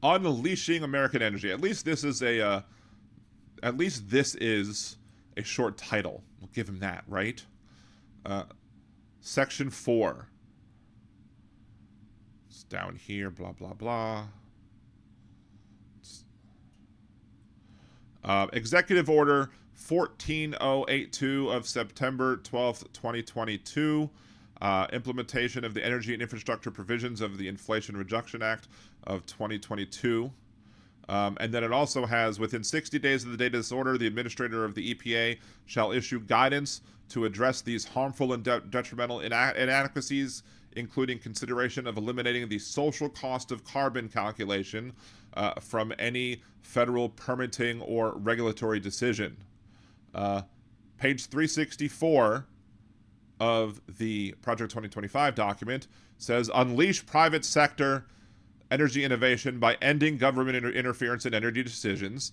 Unleashing American Energy. At least this is a short title. We'll give him that, right? Uh, Section 4. It's down here, blah, blah, blah. Executive Order 14082 of September 12th, 2022. Implementation of the energy and infrastructure provisions of the Inflation Reduction Act of 2022. And then it also has, within 60 days of the date of this order, the administrator of the EPA shall issue guidance to address these harmful and detrimental inadequacies, including consideration of eliminating the social cost of carbon calculation from any federal permitting or regulatory decision. Page 364 of the Project 2025 document says, unleash private sector energy innovation by ending government interference in energy decisions.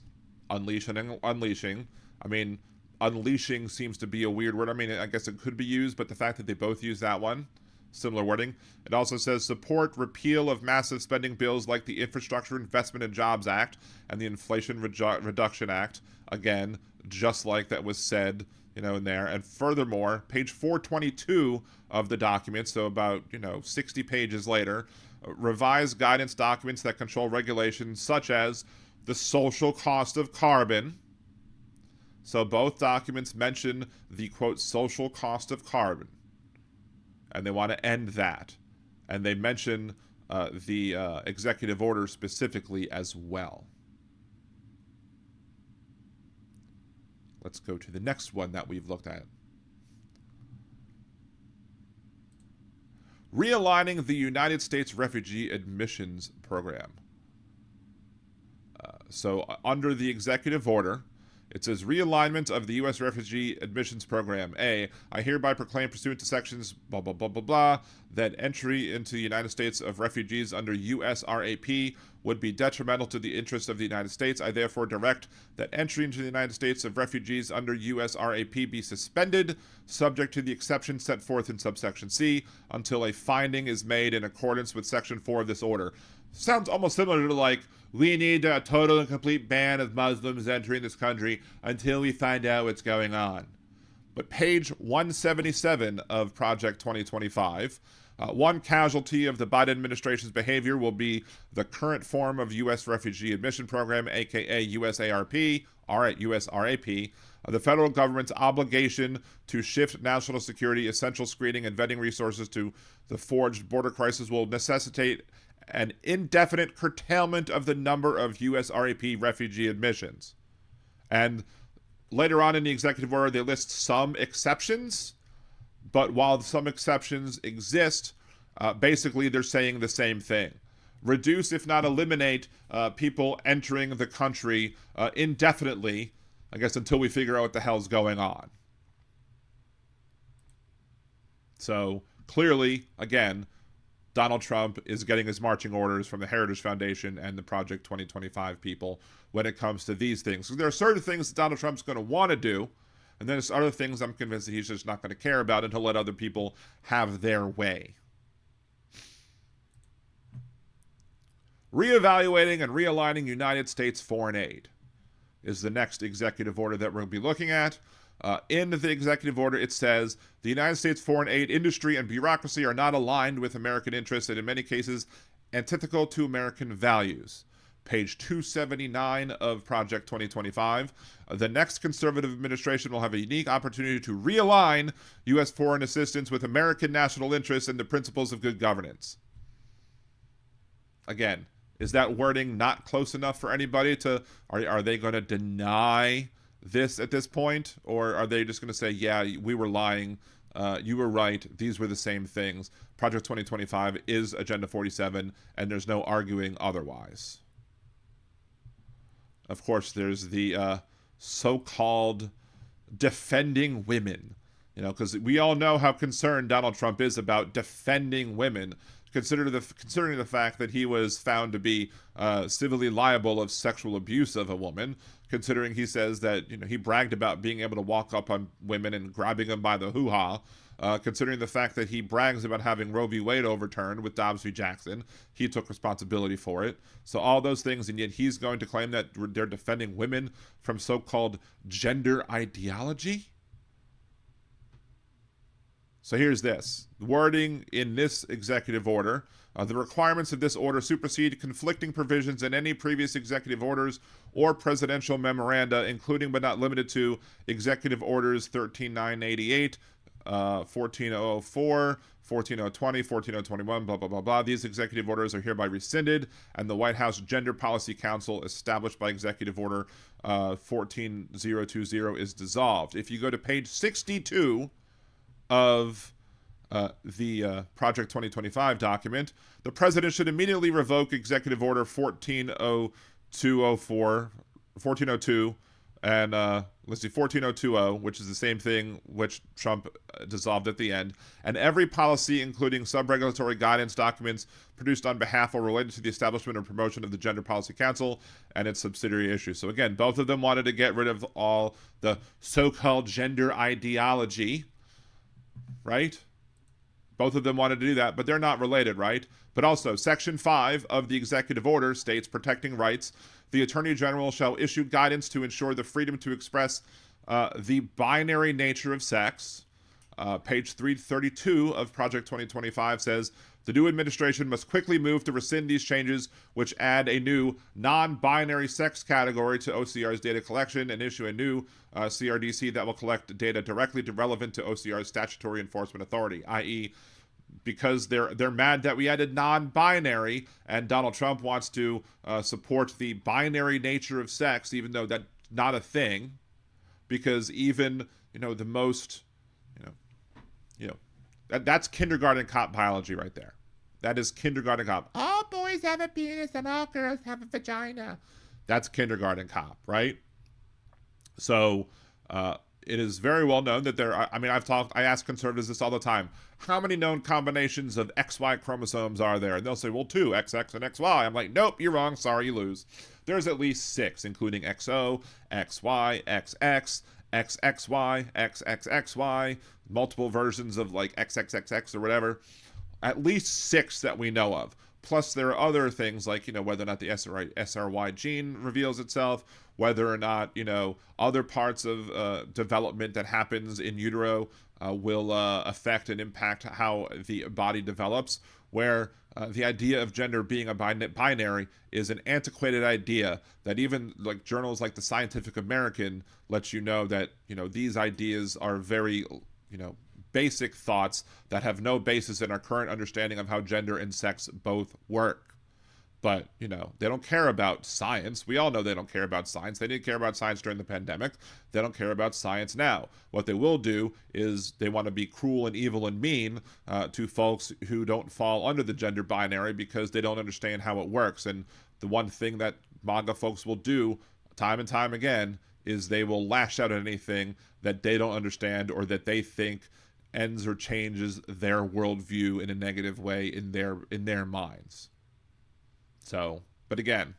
Unleash and unleashing. I mean, unleashing seems to be a weird word. I mean, I guess it could be used, but the fact that they both use that one, similar wording. It also says support repeal of massive spending bills like the Infrastructure Investment and Jobs Act and the Inflation Reduction Act. Again, just like that was said, in there. And furthermore, page 422 of the document, so about, 60 pages later, revised guidance documents that control regulations such as the social cost of carbon. So both documents mention the, quote, social cost of carbon. And they want to end that. And they mention the executive order specifically as well. Let's go to the next one that we've looked at. Realigning the United States Refugee Admissions Program. So under the executive order, it says realignment of the U.S. Refugee Admissions Program. A, I hereby proclaim pursuant to sections blah, blah, blah, blah, blah, that entry into the United States of refugees under USRAP would be detrimental to the interests of the United States. I therefore direct that entry into the United States of refugees under USRAP be suspended, subject to the exceptions set forth in subsection C, until a finding is made in accordance with section 4 of this order. Sounds almost similar to like, we need a total and complete ban of Muslims entering this country until we find out what's going on. But page 177 of Project 2025, one casualty of the Biden administration's behavior will be the current form of U.S. Refugee Admission Program, aka USARP, USRAP, the federal government's obligation to shift national security, essential screening, and vetting resources to the forged border crisis will necessitate an indefinite curtailment of the number of USRAP refugee admissions. And later on in the executive order, they list some exceptions, but while some exceptions exist, basically they're saying the same thing. Reduce, if not eliminate, people entering the country indefinitely, I guess, until we figure out what the hell's going on. So clearly, again, Donald Trump is getting his marching orders from the Heritage Foundation and the Project 2025 people when it comes to these things. So there are certain things that Donald Trump's going to want to do, and then there's other things I'm convinced that he's just not going to care about and he'll let other people have their way. Reevaluating and realigning United States foreign aid is the next executive order that we're going to be looking at. In the executive order, it says the United States foreign aid industry and bureaucracy are not aligned with American interests and in many cases antithetical to American values. Page 279 of Project 2025. The next conservative administration will have a unique opportunity to realign U.S. foreign assistance with American national interests and the principles of good governance. Again, is that wording not close enough for anybody to, are they going to deny this at this point, or are they just going to say, yeah, we were lying, you were right, these were the same things? Project 2025 is Agenda 47, and there's no arguing otherwise. Of course, there's the so-called defending women, because we all know how concerned Donald Trump is about defending women, considering the fact that he was found to be civilly liable of sexual abuse of a woman, considering he says that he bragged about being able to walk up on women and grabbing them by the hoo-ha, considering the fact that he brags about having Roe v. Wade overturned with Dobbs v. Jackson. He took responsibility for it. So all those things, and yet he's going to claim that they're defending women from so-called gender ideology? So here's this. Wording in this executive order. The requirements of this order supersede conflicting provisions in any previous executive orders or presidential memoranda, including but not limited to Executive Orders 13988, 14004, 14020, 14021, blah, blah, blah, blah. These executive orders are hereby rescinded, and the White House Gender Policy Council, established by Executive Order 14020, is dissolved. If you go to page 62 of the Project 2025 document, the president should immediately revoke Executive Order 1402, and let's see, 14020, which is the same thing which Trump dissolved at the end, and every policy, including sub-regulatory guidance documents produced on behalf or related to the establishment or promotion of the Gender Policy Council and its subsidiary issues. So again, both of them wanted to get rid of all the so-called gender ideology, right? Both of them wanted to do that, but they're not related, right? But also, Section 5 of the executive order states, protecting rights, the Attorney General shall issue guidance to ensure the freedom to express the binary nature of sex. Page 332 of Project 2025 says, the new administration must quickly move to rescind these changes, which add a new non-binary sex category to OCR's data collection, and issue a new CRDC that will collect data directly relevant to OCR's statutory enforcement authority, i.e., because they're mad that we added non-binary, and Donald Trump wants to support the binary nature of sex, even though that's not a thing, because even the most that's kindergarten cop biology right there. That is kindergarten cop. All boys have a penis and all girls have a vagina. That's kindergarten cop, right? So it is very well known that I ask conservatives this all the time. How many known combinations of XY chromosomes are there? And they'll say, well, 2, XX and XY. I'm like, nope, you're wrong. Sorry, you lose. There's at least 6, including XO, XY, XX, XXY, XXXY, multiple versions of like XXXX or whatever. At least 6 that we know of. Plus, there are other things like, whether or not the SRY gene reveals itself, whether or not, other parts of development that happens in utero will affect and impact how the body develops, where the idea of gender being a binary is an antiquated idea that even like journals like the Scientific American lets you know that, these ideas are very, basic thoughts that have no basis in our current understanding of how gender and sex both work. But, they don't care about science. We all know they don't care about science. They didn't care about science during the pandemic. They don't care about science now. What they will do is they want to be cruel and evil and mean to folks who don't fall under the gender binary because they don't understand how it works. And the one thing that MAGA folks will do time and time again is they will lash out at anything that they don't understand or that they think ends or changes their worldview in a negative way in their minds. So, but again,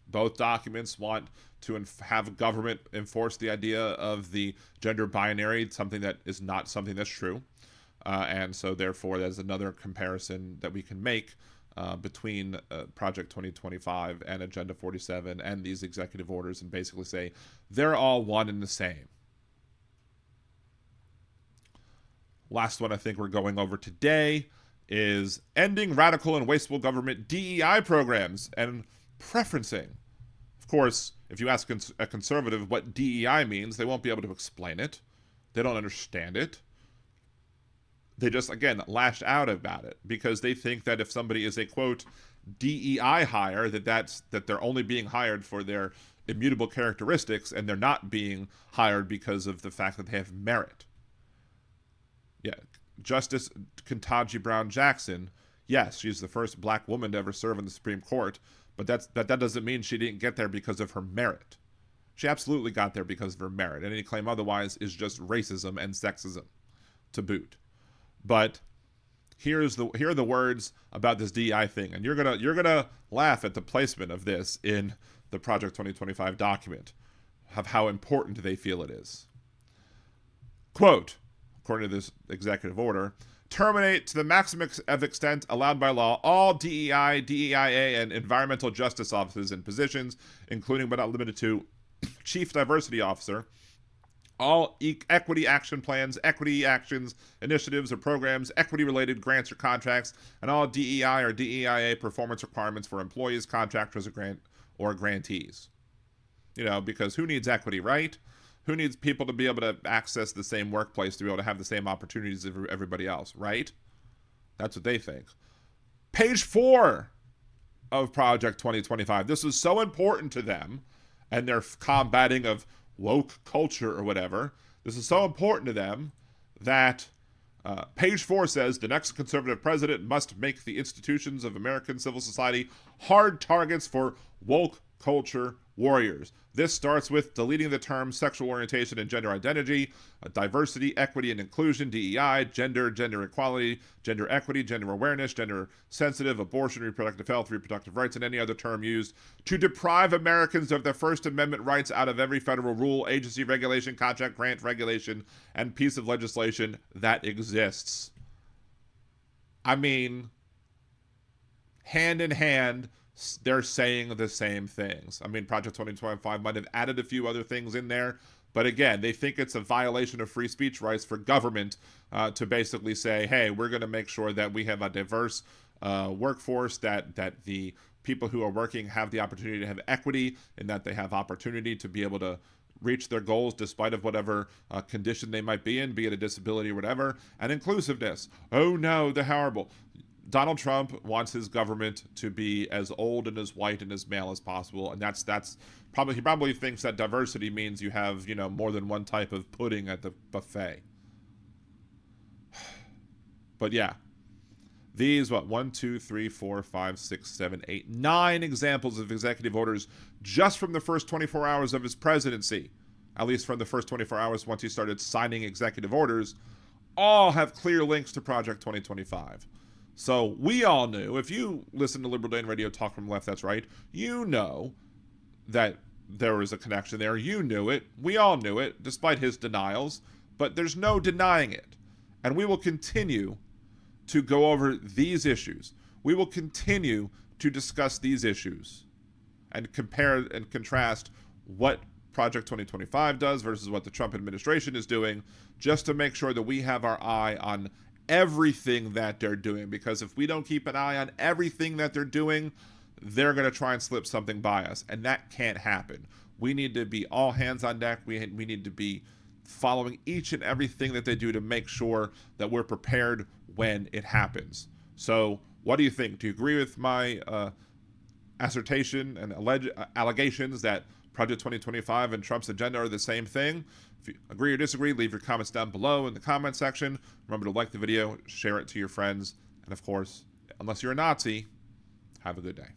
both documents want to have government enforce the idea of the gender binary, something that is not something that's true. And so therefore, there's another comparison that we can make between Project 2025 and Agenda 47 and these executive orders, and basically say they're all one and the same. Last one I think we're going over today is ending radical and wasteful government DEI programs and preferencing. Of course, if you ask a conservative what DEI means, they won't be able to explain it. They don't understand it. They just, again, lash out about it because they think that if somebody is a, quote, DEI hire, that they're only being hired for their immutable characteristics and they're not being hired because of the fact that they have merit. Yeah, Justice Ketanji Brown Jackson, yes, she's the first black woman to ever serve in the Supreme Court, but that doesn't mean she didn't get there because of her merit. She absolutely got there because of her merit, and any claim otherwise is just racism and sexism to boot. But here are the words about this DEI thing, and you're gonna laugh at the placement of this in the Project 2025 document, of how important they feel it is. Quote, according to this executive order, terminate to the maximum of extent allowed by law all DEI, DEIA, and environmental justice offices and positions, including but not limited to Chief Diversity Officer, all equity action plans, equity actions, initiatives, or programs, equity-related grants or contracts, and all DEI or DEIA performance requirements for employees, contractors, or grantees. You know, because who needs equity, right? Who needs people to be able to access the same workplace, to be able to have the same opportunities as everybody else, right? That's what they think. Page 4 of Project 2025. This is so important to them and their combating of woke culture or whatever. This is so important to them that page 4 says the next conservative president must make the institutions of American civil society hard targets for woke culture warriors. This starts with deleting the terms sexual orientation and gender identity, diversity, equity, and inclusion, DEI, gender equality, gender equity, gender awareness, gender sensitive, abortion, reproductive health, reproductive rights, and any other term used to deprive Americans of their First Amendment rights out of every federal rule, agency, regulation, contract, grant, regulation, and piece of legislation that exists. I mean, hand in hand, they're saying the same things. I mean, Project 2025 might have added a few other things in there, but again, they think it's a violation of free speech rights for government to basically say, hey, we're going to make sure that we have a diverse workforce, that the people who are working have the opportunity to have equity, and that they have opportunity to be able to reach their goals despite of whatever condition they might be in, be it a disability or whatever, and inclusiveness. Oh no, they're horrible. Donald Trump wants his government to be as old and as white and as male as possible, and that's probably, he probably thinks that diversity means you have, you know, more than one type of pudding at the buffet. But yeah, these 1, 2, 3, 4, 5, 6, 7, 8, 9 examples of executive orders just from the first 24 hours of his presidency, at least from the first 24 hours once he started signing executive orders, all have clear links to Project 2025. So we all knew, if you listen to Liberal Dan Radio Talk from the Left, that's right, you know that there was a connection there. You knew it. We all knew it, despite his denials. But there's no denying it. And we will continue to go over these issues. We will continue to discuss these issues and compare and contrast what Project 2025 does versus what the Trump administration is doing, just to make sure that we have our eye on everything that they're doing, because if we don't keep an eye on everything that they're doing, they're going to try and slip something by us, and that can't happen. We need to be all hands on deck. We need to be following each and everything that they do to make sure that we're prepared when it happens. So what do you think? Do you agree with my assertion and allegations that Project 2025 and Trump's agenda are the same thing? If you agree or disagree, leave your comments down below in the comment section. Remember to like the video, share it to your friends, and of course, unless you're a Nazi, have a good day.